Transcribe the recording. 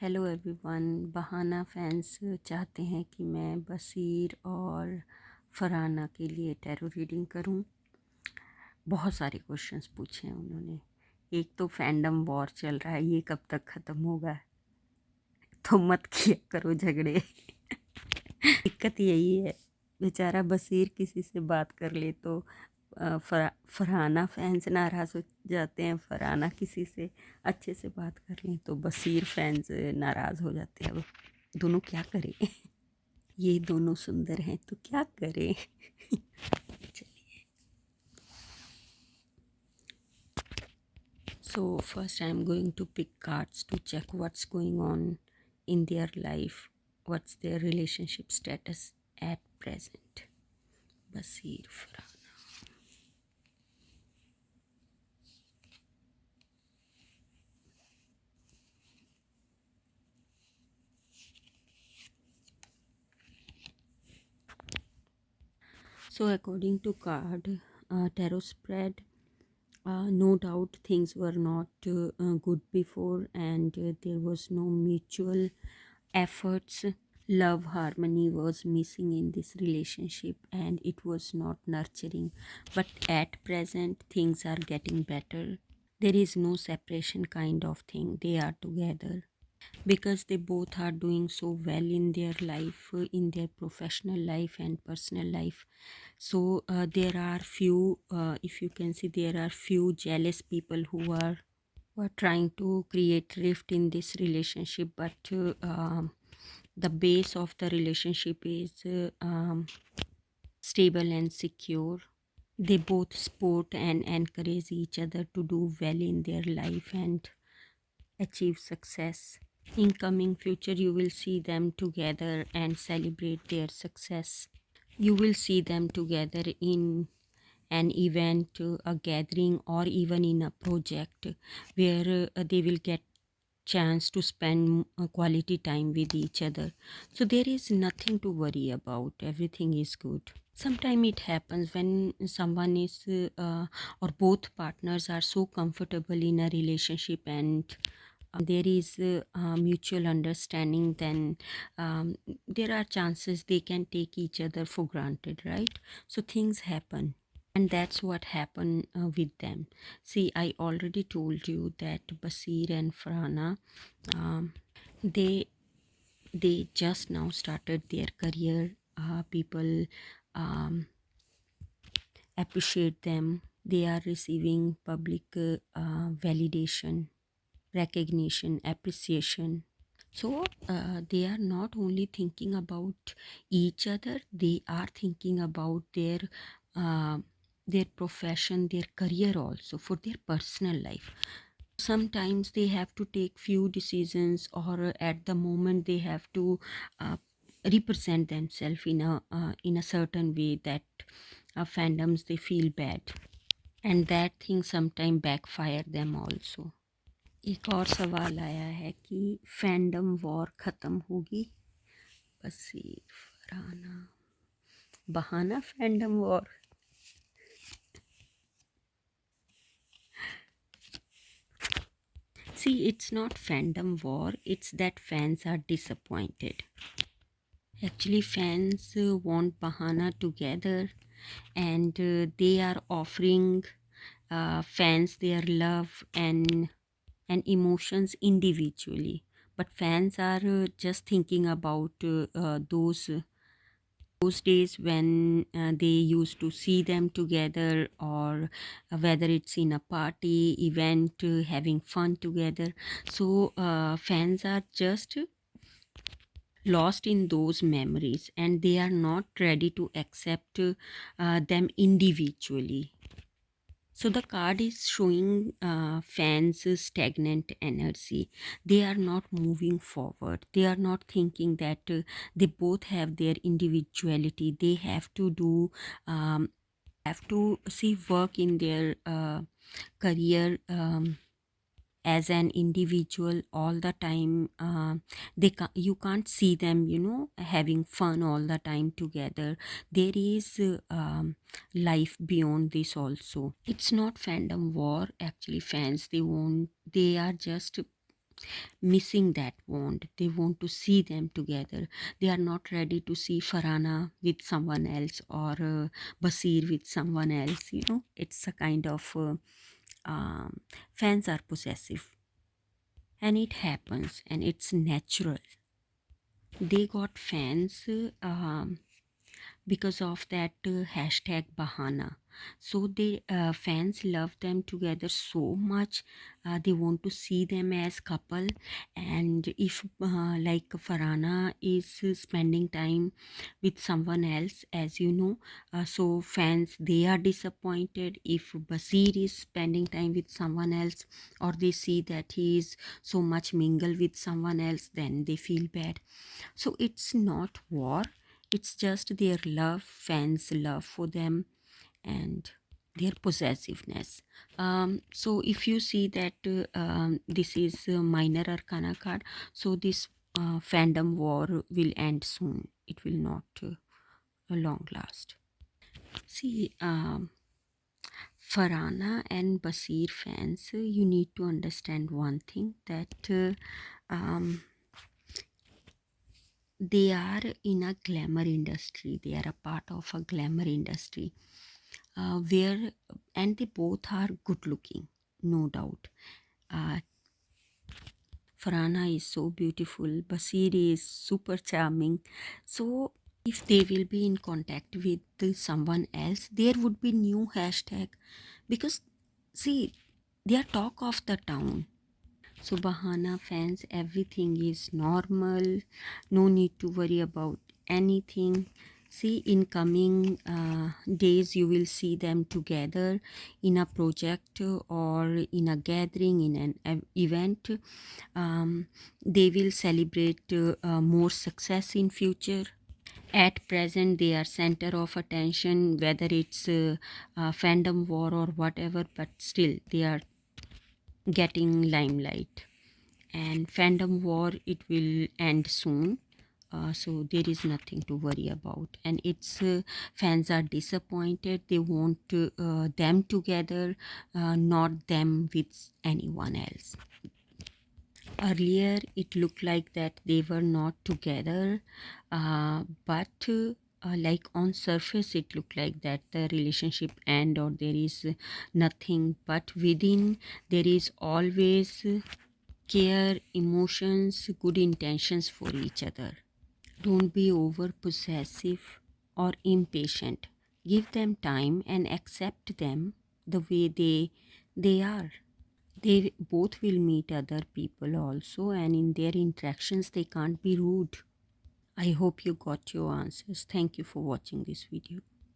Hello everyone. बहाना fans चाहते हैं कि मैं बसीर और फरहाना के लिए टैरो रीडिंग करूं। बहुत सारे क्वेश्चंस पूछे हैं उन्होंने। एक तो फैंडम वॉर चल रहा है, ये कब तक ख़त्म होगा? तो मत किया करो झगड़े। दिक्कत यही है, बेचारा बसीर किसी से बात कर ले तो फरहाना फैंस नाराज़ हो जाते हैं, फरहाना किसी से अच्छे से बात कर लें तो बसीर फैंस नाराज़ हो जाते हैं। अब दोनों क्या करें? ये दोनों सुंदर हैं तो क्या करें? चलिए, so first I am going to pick cards to check what's going on in their life, what's their relationship status at present. Basir Farhana. So according to card tarot spread, no doubt things were not good before, and there was no mutual efforts. Love harmony was missing in this relationship and it was not nurturing, but at present things are getting better. There is no separation kind of thing, they are together because they both are doing so well in their life, in their professional life and personal life. So there are few, if you can see, there are few jealous people who are trying to create rift in this relationship, but the base of the relationship is stable and secure. They both support and encourage each other to do well in their life and achieve success. In coming future, you will see them together and celebrate their success. You will see them together in an event, a gathering, or even in a project where they will get chance to spend quality time with each other. So there is nothing to worry about. Everything is good. Sometimes it happens when someone is or both partners are so comfortable in a relationship and there is mutual understanding, then there are chances they can take each other for granted, right? So things happen, and that's what happened with them. See, I already told you that Basir and Farhana, um, they they just now started their career. People um, appreciate them. They are receiving public validation, recognition, appreciation. So they are not only thinking about each other, they are thinking about uh, their profession, their career also, for their personal life. Sometimes they have to take few decisions, or at the moment they have to uh, represent themselves in a certain way that fandoms they feel bad, and that thing sometimes backfire them also. एक और सवाल आया है कि fandom war ख़त्म होगी? बसीर फरहाना बहाना fandom war. See, it's not fandom war, it's that fans are disappointed. Actually, fans want Bahana together, and they are offering fans their love and emotions individually, but fans are just thinking about those days when they used to see them together, or whether it's in a party event, having fun together. So fans are just lost in those memories and they are not ready to accept them individually. So the card is showing fans stagnant energy. They are not moving forward. They are not thinking that they both have their individuality. They have to see work in their career as an individual all the time. You can't see them, having fun all the time together. There is life beyond this also. It's not fandom war. Actually, fans, they are just missing that bond. They want to see them together. They are not ready to see Farhana with someone else or Basir with someone else. It's a kind of fans are possessive, and it happens, and it's natural. They got fans because of that hashtag Bahana. So the fans love them together so much. They want to see them as couple. And if like Farhana is spending time with someone else, as you know, so fans, they are disappointed. If Basir is spending time with someone else, or they see that he is so much mingle with someone else, then they feel bad. So it's not war, it's just their love, fans' love for them, and their possessiveness. So if you see that this is a minor arcana card, so this fandom war will end soon. It will not long last. See, Farhana and Basir fans, you need to understand one thing, that they are in a glamour industry. They are a part of a glamour industry where, and they both are good looking, no doubt. uh, Farhana is so beautiful, Basir is super charming. So if they will be in contact with someone else, there would be new hashtag, because see, they are talk of the town. So Bahana fans, everything is normal. No need to worry about anything. See, in coming days, you will see them together in a project or in a gathering, in an event. They will celebrate more success in future. At present, they are center of attention, whether it's fandom war or whatever, but still they are getting limelight. And fandom war, it will end soon. So there is nothing to worry about, and its fans are disappointed. They want them together, not them with anyone else. Earlier it looked like that they were not together, but like on surface it looked like that the relationship end or there is nothing, but within there is always care, emotions, good intentions for each other. Don't be over possessive or impatient. Give them time and accept them the way they are. They both will meet other people also, and in their interactions they can't be rude. I hope you got your answers. Thank you for watching this video.